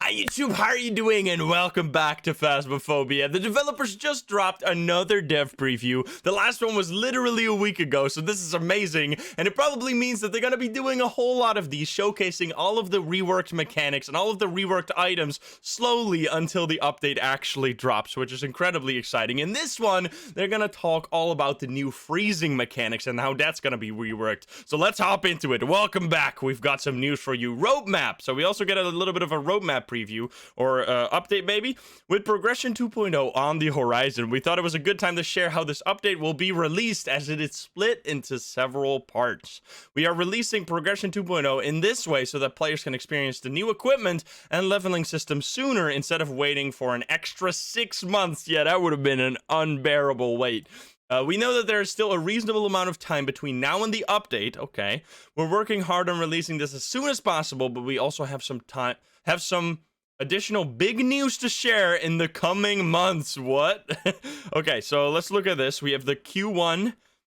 Hi YouTube, how are you doing? And welcome back to Phasmophobia. The developers just dropped another dev preview. The last one was literally a week ago, so this is amazing. And it probably means that they're going to be doing a whole lot of these, showcasing all of the reworked mechanics and all of the reworked items slowly until the update actually drops, which is incredibly exciting. In this one, they're going to talk all about the new freezing mechanics and how that's going to be reworked. So let's hop into it. Welcome back. We've got some news for you. Roadmap. So we also get a little bit of a roadmap preview or update maybe with progression 2.0 on the horizon. We thought it was a good time to share how this update will be released, as it is split into several parts. We are releasing progression 2.0 in this way so that players can experience the new equipment and leveling system sooner instead of waiting for an extra 6 months. Yeah, that would have been an unbearable wait. We know that there is still a reasonable amount of time between now and the update. Okay, we're working hard on releasing this as soon as possible, but we also have some additional big news to share in the coming months. What? Okay, so let's look at this. We have the Q1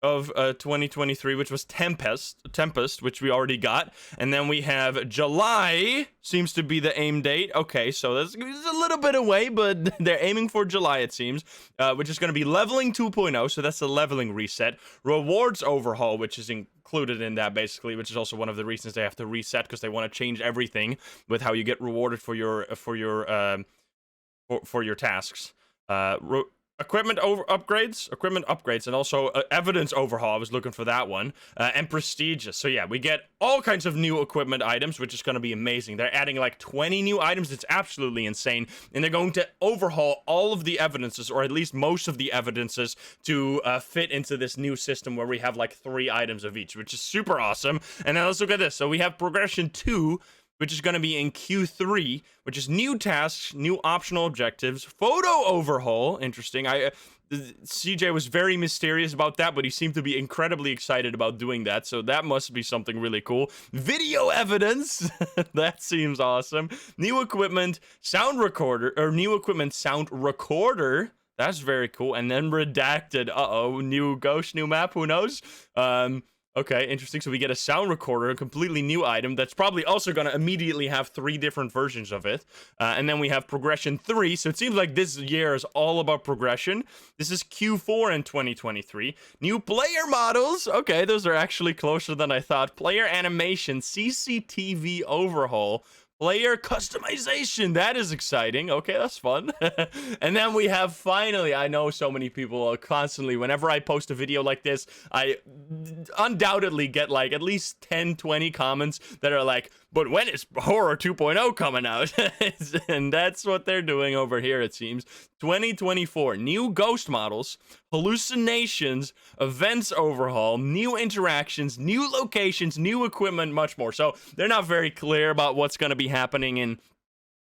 of 2023, which was Tempest, which we already got, and then we have July seems to be the aim date. Okay, so that's a little bit away, but they're aiming for July, it seems, which is going to be leveling 2.0, so that's the leveling reset. Rewards overhaul, which is included in that basically, which is also one of the reasons they have to reset, because they want to change everything with how you get rewarded for your tasks. Equipment upgrades, and also evidence overhaul. I was looking for that one, and prestigious. So yeah, we get all kinds of new equipment items, which is going to be amazing. They're adding like 20 new items. It's absolutely insane, and they're going to overhaul all of the evidences, or at least most of the evidences, to fit into this new system where we have like 3 items of each, which is super awesome. And now let's look at this. So we have progression 2, which is going to be in Q3, which is new tasks, new optional objectives, photo overhaul. Interesting. CJ was very mysterious about that, but he seemed to be incredibly excited about doing that, so that must be something really cool. Video evidence. That seems awesome. New equipment, sound recorder, or new equipment sound recorder. That's very cool. And then redacted. New ghost, new map. Who knows? Okay, interesting. So we get a sound recorder, a completely new item that's probably also going to immediately have 3 different versions of it. And then we have progression 3. So it seems like this year is all about progression. This is Q4 in 2023. New player models. Okay, those are actually closer than I thought. Player animation, CCTV overhaul. Player customization. That is exciting. Okay, that's fun. And then we have, finally, I know so many people constantly, whenever I post a video like this, I undoubtedly get like at least 10-20 comments that are like, but when is Horror 2.0 coming out? And that's what they're doing over here, it seems. 2024, new ghost models, hallucinations, events overhaul, new interactions, new locations, new equipment, much more. So they're not very clear about what's going to be happening in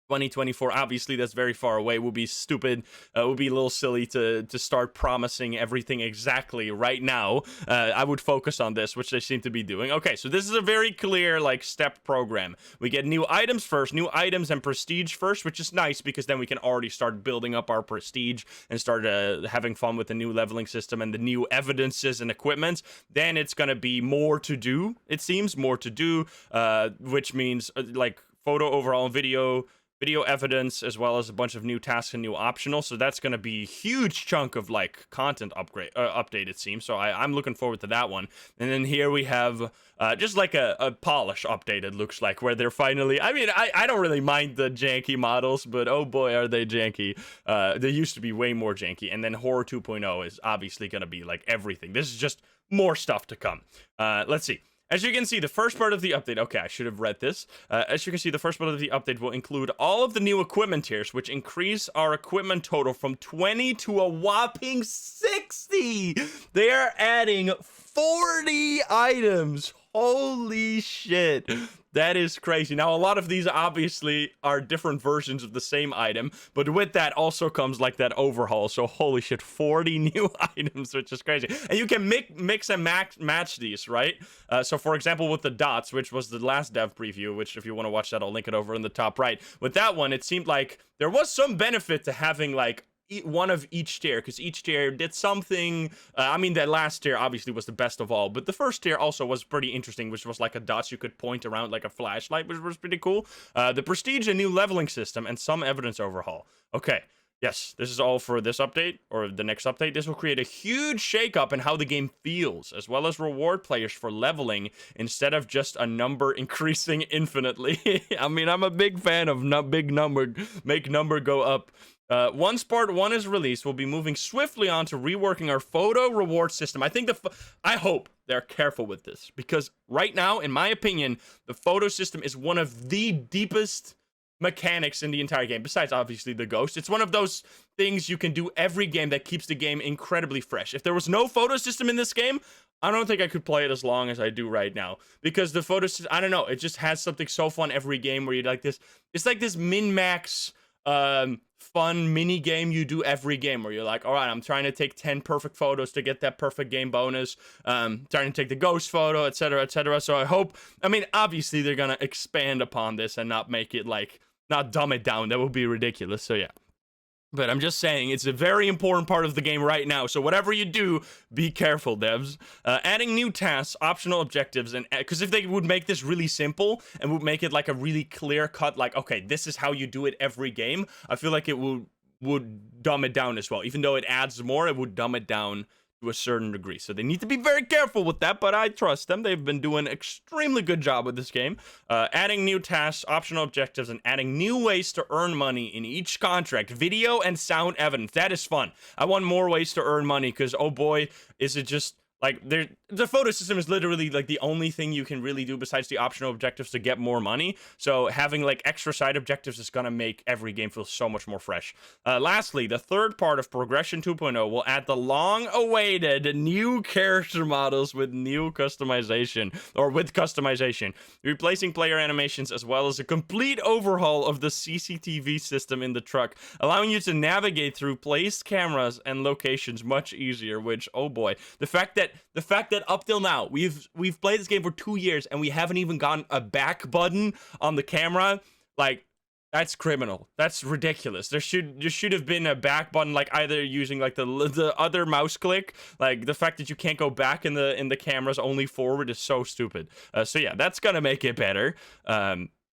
2024. Obviously, that's very far away. Would be stupid. Would be a little silly to start promising everything exactly right now. I would focus on this, which they seem to be doing. Okay, so this is a very clear like step program. We get new items first, new items and prestige first, which is nice because then we can already start building up our prestige and start having fun with the new leveling system and the new evidences and equipment. Then it's gonna be more to do. It seems more to do, which means like photo overall and video evidence, as well as a bunch of new tasks and new optional. So that's going to be a huge chunk of like content update, it seems. So I'm looking forward to that one. And then here we have just like a polish update, it looks like, where they're finally, I mean, I don't really mind the janky models, but oh boy, are they janky. They used to be way more janky. And then Horror 2.0 is obviously going to be like everything. This is just more stuff to come. Let's see. As you can see, the first part of the update, okay, I should have read this. As you can see, the first part of the update will include all of the new equipment tiers, which increase our equipment total from 20 to a whopping 60. They are adding 40 items. Holy shit. That is crazy. Now, a lot of these obviously are different versions of the same item, but with that also comes like that overhaul. So holy shit, 40 new items, which is crazy. And you can mix and match these, right? So for example, with the dots, which was the last dev preview, which if you want to watch that, I'll link it over in the top right. With that one, it seemed like there was some benefit to having like one of each tier, because each tier did something. I mean, that last tier obviously was the best of all, but the first tier also was pretty interesting, which was like a dot you could point around like a flashlight, which was pretty cool. The prestige, a new leveling system, and some evidence overhaul. Okay. Yes, this is all for this update, or the next update. This will create a huge shakeup in how the game feels, as well as reward players for leveling instead of just a number increasing infinitely. I mean, I'm a big fan of big number, make number go up. Once part 1 is released, we'll be moving swiftly on to reworking our photo reward system. I hope they're careful with this, because right now, in my opinion, the photo system is one of the deepest mechanics in the entire game, besides obviously the ghost. It's one of those things you can do every game that keeps the game incredibly fresh. If there was no photo system in this game, I don't think I could play it as long as I do right now, because the photo system, I don't know, it just has something so fun every game where you like this. It's like this min-max fun mini game you do every game, where you're like, all right, I'm trying to take 10 perfect photos to get that perfect game bonus, trying to take the ghost photo, etc., etc. So I mean, obviously they're gonna expand upon this and not make it like, not dumb it down. That would be ridiculous. So yeah, but I'm just saying, it's a very important part of the game right now. So whatever you do, be careful, devs. Adding new tasks, optional objectives, and because if they would make this really simple and would make it like a really clear cut, like, okay, this is how you do it every game, I feel like it would dumb it down as well. Even though it adds more, it would dumb it down to a certain degree. So they need to be very careful with that, but I trust them. They've been doing an extremely good job with this game. Adding new tasks, optional objectives, and adding new ways to earn money in each contract. Video and sound evidence. That is fun. I want more ways to earn money, because oh boy, is it just like, the photo system is literally like the only thing you can really do besides the optional objectives to get more money. So having like extra side objectives is gonna make every game feel so much more fresh. Lastly, the third part of Progression 2.0 will add the long-awaited new character models with new customization, or with customization, replacing player animations, as well as a complete overhaul of the CCTV system in the truck, allowing you to navigate through placed cameras and locations much easier. Which, oh boy, the fact that up till now we've played this game for 2 years and we haven't even gotten a back button on the camera, like, that's criminal. That's ridiculous. There should have been a back button, like either using like the other mouse click. Like, the fact that you can't go back in the cameras, only forward, is so stupid. So yeah, that's gonna make it better.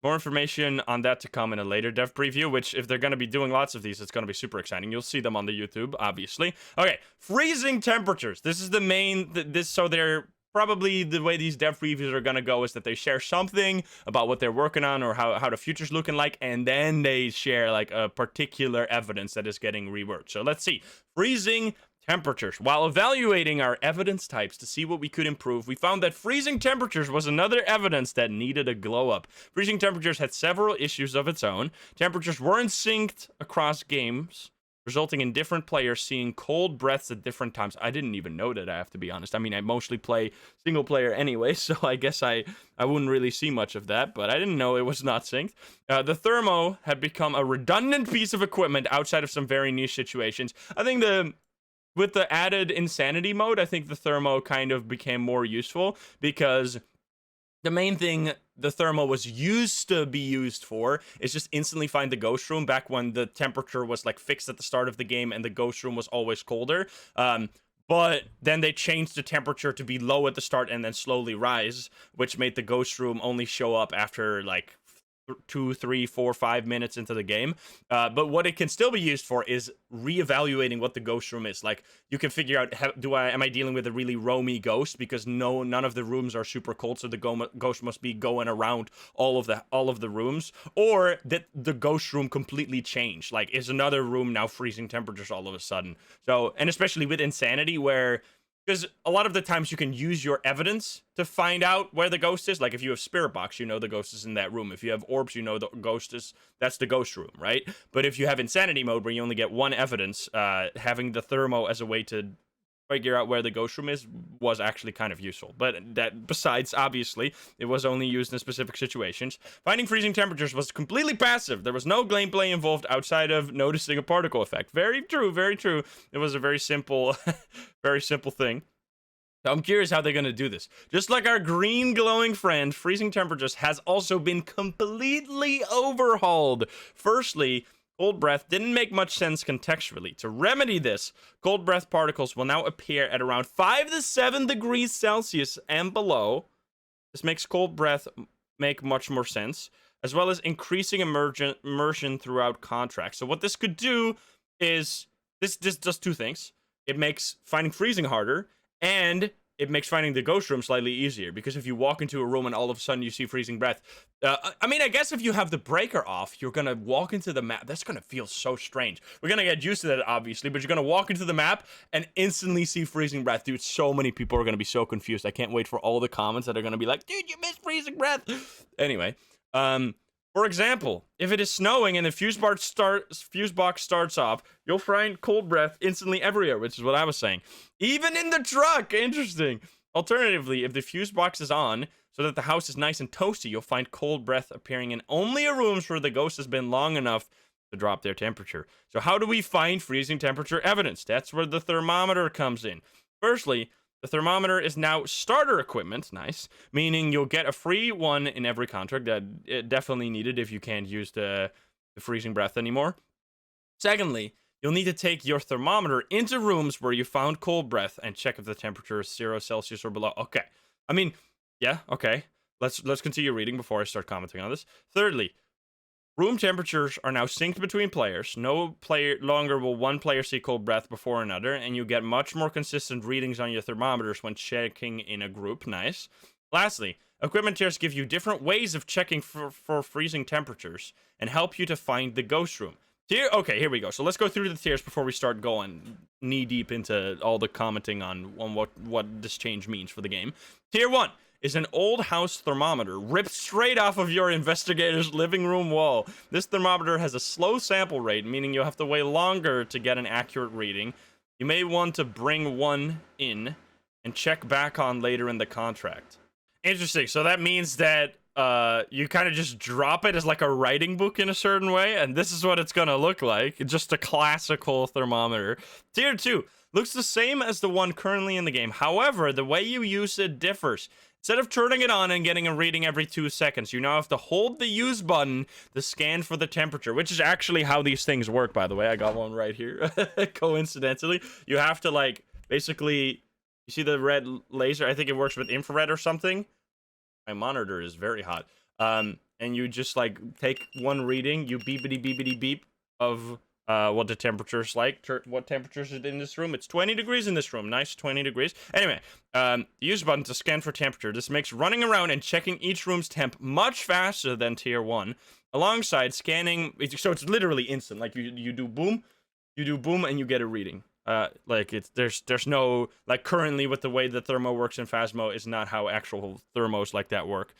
More information on that to come in a later dev preview, which, if they're going to be doing lots of these, it's going to be super exciting. You'll see them on the YouTube, obviously. Okay, freezing temperatures. This is the main, so they're probably, the way these dev previews are going to go is that they share something about what they're working on, or how the future's looking like, and then they share like a particular evidence that is getting reworked. So let's see. Freezing temperatures. While evaluating our evidence types to see what we could improve, we found that freezing temperatures was another evidence that needed a glow up. Freezing temperatures had several issues of its own. Temperatures weren't synced across games, resulting in different players seeing cold breaths at different times. I didn't even know that, I have to be honest. I mean, I mostly play single player anyway, so I guess I wouldn't really see much of that, but I didn't know it was not synced. The thermo had become a redundant piece of equipment outside of some very niche situations. I think with the added insanity mode, I think the thermo kind of became more useful, because the main thing the thermo was used to be used for is just instantly find the ghost room, back when the temperature was like fixed at the start of the game and the ghost room was always colder. But then they changed the temperature to be low at the start and then slowly rise, which made the ghost room only show up after like 2, 3, 4, 5 minutes into the game. But what it can still be used for is reevaluating what the ghost room is. Like, you can figure out, am I dealing with a really roamy ghost, because none of the rooms are super cold, so the ghost must be going around all of the rooms, or that the ghost room completely changed. Like, is another room now freezing temperatures all of a sudden? So, and especially with insanity, where, because a lot of the times you can use your evidence to find out where the ghost is. Like, if you have Spirit Box, you know the ghost is in that room. If you have Orbs, you know the ghost is, that's the ghost room, right? But if you have Insanity mode, where you only get one evidence, having the thermo as a way to figure out where the ghost room is was actually kind of useful. But that, besides, obviously, it was only used in specific situations. Finding freezing temperatures was completely passive. There was no gameplay involved outside of noticing a particle effect. Very true, very true. It was a very simple, very simple thing. So I'm curious how they're going to do this. Just like our green glowing friend, freezing temperatures has also been completely overhauled. Firstly, Cold breath didn't make much sense contextually. To remedy this, cold breath particles will now appear at around 5 to 7 degrees Celsius and below. This makes cold breath make much more sense, as well as increasing immersion throughout contracts. So what this could do is, this does two things. It makes finding freezing harder, and it makes finding the ghost room slightly easier, because if you walk into a room and all of a sudden you see freezing breath, I mean, I guess if you have the breaker off, you're gonna walk into the map. That's gonna feel so strange. We're gonna get used to that, obviously, but you're gonna walk into the map and instantly see freezing breath. Dude, so many people are gonna be so confused. I can't wait for all the comments that are gonna be like, dude, you missed freezing breath. Anyway, for example, if it is snowing and the fuse box starts off, you'll find cold breath instantly everywhere, which is what I was saying. Even in the truck, interesting. Alternatively, if the fuse box is on, so that the house is nice and toasty, you'll find cold breath appearing in only rooms where the ghost has been long enough to drop their temperature. So how do we find freezing temperature evidence? That's where the thermometer comes in. Firstly, the thermometer is now starter equipment, nice, meaning you'll get a free one in every contract. That definitely needed if you can't use the freezing breath anymore. Secondly, you'll need to take your thermometer into rooms where you found cold breath and check if the temperature is 0 Celsius or below. Okay, I mean, yeah, okay. Let's continue reading before I start commenting on this. Thirdly, room temperatures are now synced between players. No longer will one player see cold breath before another, and you get much more consistent readings on your thermometers when checking in a group. Nice. Lastly, equipment tiers give you different ways of checking for freezing temperatures and help you to find the ghost room. Okay, here we go. So let's go through the tiers before we start going knee deep into all the commenting on what this change means for the game. Tier 1 is an old house thermometer ripped straight off of your investigator's living room wall. This thermometer has a slow sample rate, meaning you'll have to wait longer to get an accurate reading. You may want to bring one in and check back on later in the contract. Interesting. So that means that you kind of just drop it as like a writing book in a certain way, and this is what it's gonna look like. Just a classical thermometer. Tier 2 looks the same as the one currently in the game. However, the way you use it differs. Instead of turning it on and getting a reading every 2 seconds, you now have to hold the use button to scan for the temperature, which is actually how these things work, by the way. I got one right here, coincidentally. You have to, like, basically, you see the red laser? I think it works with infrared or something. My monitor is very hot. And you just, like, take one reading, you beepity beepity beep of what the temperature's like. What temperature is it in this room? It's 20 degrees in this room. Nice, 20 degrees. Anyway, use button to scan for temperature. This makes running around and checking each room's temp much faster than tier 1. Alongside scanning, so it's literally instant. Like, you do boom, and you get a reading. Like, there's no, like, currently with the way the thermo works in Phasmo is not how actual thermos like that work.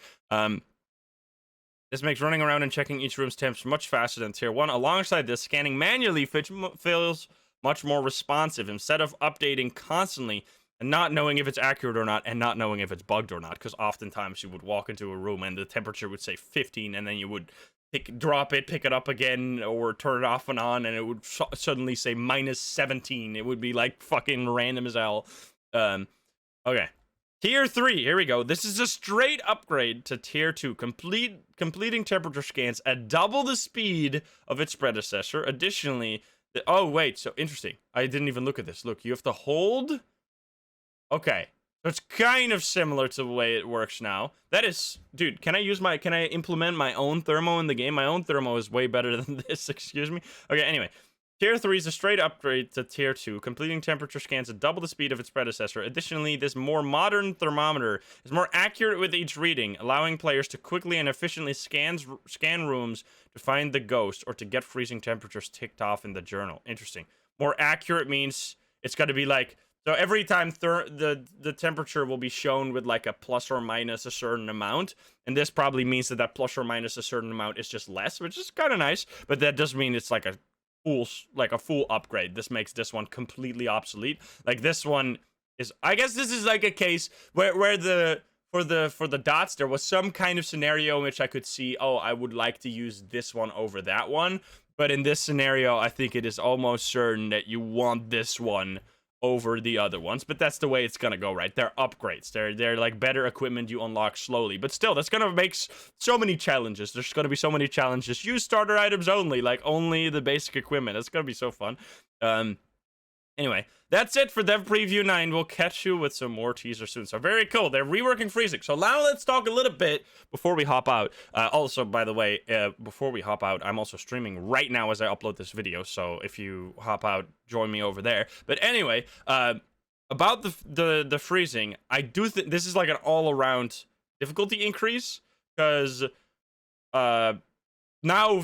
This makes running around and checking each room's temps much faster than tier 1. Alongside this, scanning manually feels much more responsive instead of updating constantly and not knowing if it's accurate or not and not knowing if it's bugged or not, because oftentimes you would walk into a room and the temperature would say 15 and then you would drop it, pick it up again, or turn it off and on, and it would suddenly say minus 17. It would be like fucking random as hell. Okay. Tier 3, here we go. This is a straight upgrade to Tier 2, completing temperature scans at double the speed of its predecessor. Additionally, oh wait, so interesting. I didn't even look at this. Look, you have to hold. Okay, so it's kind of similar to the way it works now. That is, dude, can I implement my own thermo in the game? My own thermo is way better than this, excuse me. Okay, anyway. Tier 3 is a straight upgrade to Tier 2, completing temperature scans at double the speed of its predecessor. Additionally, this more modern thermometer is more accurate with each reading, allowing players to quickly and efficiently scan rooms to find the ghost or to get freezing temperatures ticked off in the journal. Interesting. More accurate means it's got to be like, so every time the temperature will be shown with like a plus or minus a certain amount, and this probably means that plus or minus a certain amount is just less, which is kind of nice, but that does mean it's like a full upgrade. This makes this one completely obsolete. Like, this one is, I guess this is like a case where for the dots there was some kind of scenario in which I could see, oh, I would like to use this one over that one, but in this scenario I think it is almost certain that you want this one over the other ones, but that's the way it's gonna go, right? They're upgrades. They're like better equipment you unlock slowly, but still, that's gonna make so many challenges. There's gonna be so many challenges. Use starter items only, like only the basic equipment. It's gonna be so fun. Anyway, that's it for Dev Preview 9. We'll catch you with some more teasers soon. So very cool. They're reworking freezing. So now let's talk a little bit before we hop out. Also, by the way, before we hop out, I'm also streaming right now as I upload this video. So if you hop out, join me over there. But anyway, about the freezing, I do think this is like an all-around difficulty increase because now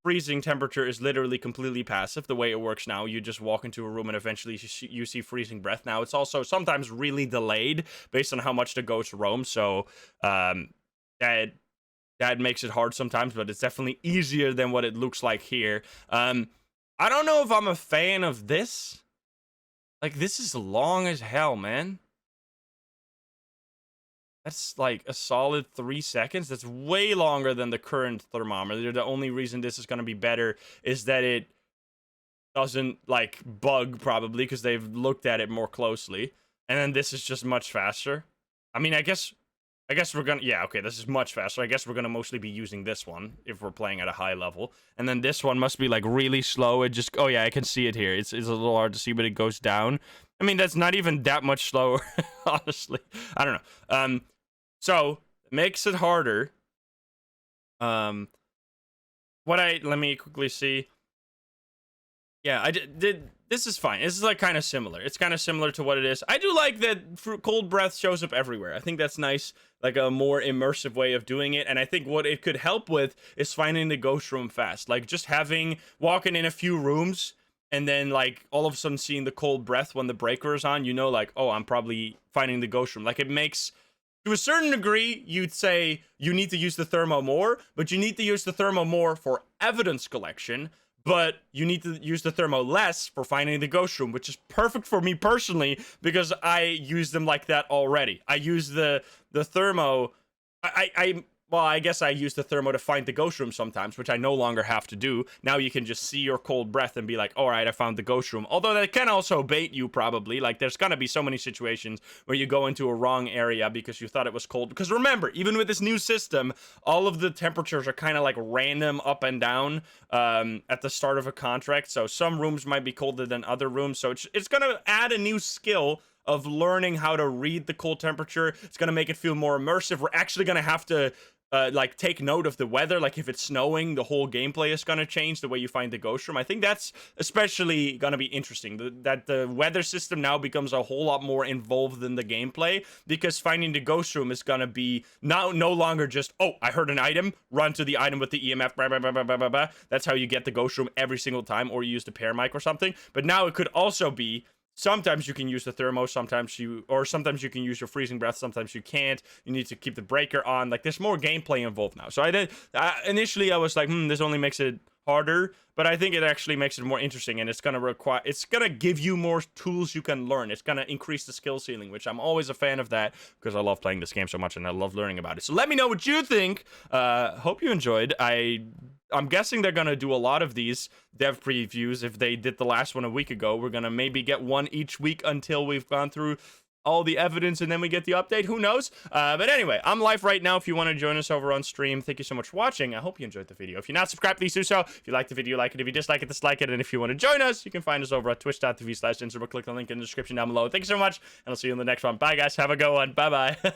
freezing temperature is literally completely passive. The way it works now, you just walk into a room and eventually you see freezing breath. Now it's also sometimes really delayed based on how much the ghosts roam, so that makes it hard sometimes, but it's definitely easier than what it looks like here. I don't know if I'm a fan of this. Like, this is long as hell, man. That's like a solid 3 seconds. That's way longer than the current thermometer. The only reason this is going to be better is that it doesn't like bug, probably because they've looked at it more closely. And then this is just much faster. I mean, I guess we're gonna, yeah, okay, this is much faster. I guess we're gonna mostly be using this one if we're playing at a high level. And then this one must be like really slow. It just, oh yeah, I can see it here. It's a little hard to see, but it goes down. I mean, that's not even that much slower, honestly. I don't know. So it makes it harder. Let me quickly see. Yeah, I did. This is fine. This is like kind of similar. It's kind of similar to what it is. I do like that cold breath shows up everywhere. I think that's nice, like a more immersive way of doing it. And I think what it could help with is finding the ghost room fast. Like just walking in a few rooms and then like all of a sudden seeing the cold breath when the breaker is on, you know, like, oh, I'm probably finding the ghost room. Like it makes, to a certain degree, you'd say you need to use the thermo more, but you need to use the thermo more for evidence collection. But you need to use the thermo less for finding the ghost room, which is perfect for me personally because I use them like that already. I use the thermo. Well, I guess I use the thermo to find the ghost room sometimes, which I no longer have to do. Now you can just see your cold breath and be like, all right, I found the ghost room. Although that can also bait you, probably. Like, there's gonna be so many situations where you go into a wrong area because you thought it was cold. Because remember, even with this new system, all of the temperatures are kind of like random up and down at the start of a contract. So some rooms might be colder than other rooms. So it's gonna add a new skill of learning how to read the cold temperature. It's gonna make it feel more immersive. We're actually gonna have to like take note of the weather. Like if it's snowing, the whole gameplay is gonna change the way you find the ghost room. I think that's especially gonna be interesting, that the weather system now becomes a whole lot more involved in the gameplay, because finding the ghost room is gonna be no longer just, oh, I heard an item, run to the item with the EMF, blah, blah, blah, blah, blah, blah. That's how you get the ghost room every single time, or you use the pair mic or something. But now it could also be, sometimes you can use the thermo, sometimes you can use your freezing breath, sometimes you can't. You need to keep the breaker on. Like, there's more gameplay involved now. So initially I was like, this only makes it harder, but I think it actually makes it more interesting, and it's gonna give you more tools you can learn. It's gonna increase the skill ceiling, which I'm always a fan of that because I love playing this game so much and I love learning about it. So let me know what you think. Hope you enjoyed. I'm guessing they're gonna do a lot of these dev previews. If they did the last one a week ago, we're gonna maybe get one each week until we've gone through all the evidence and then we get the update. Who knows? But anyway, I'm live right now if you want to join us over on stream. Thank you so much for watching. I hope you enjoyed the video. If you're not subscribed, please do so. If you like the video, like it. If you dislike it, dislike it. And if you want to join us, you can find us over at twitch.tv/Insta, or click the link in the description down below. Thank you so much, and I'll see you in the next one. Bye, guys. Have a good one. Bye-bye.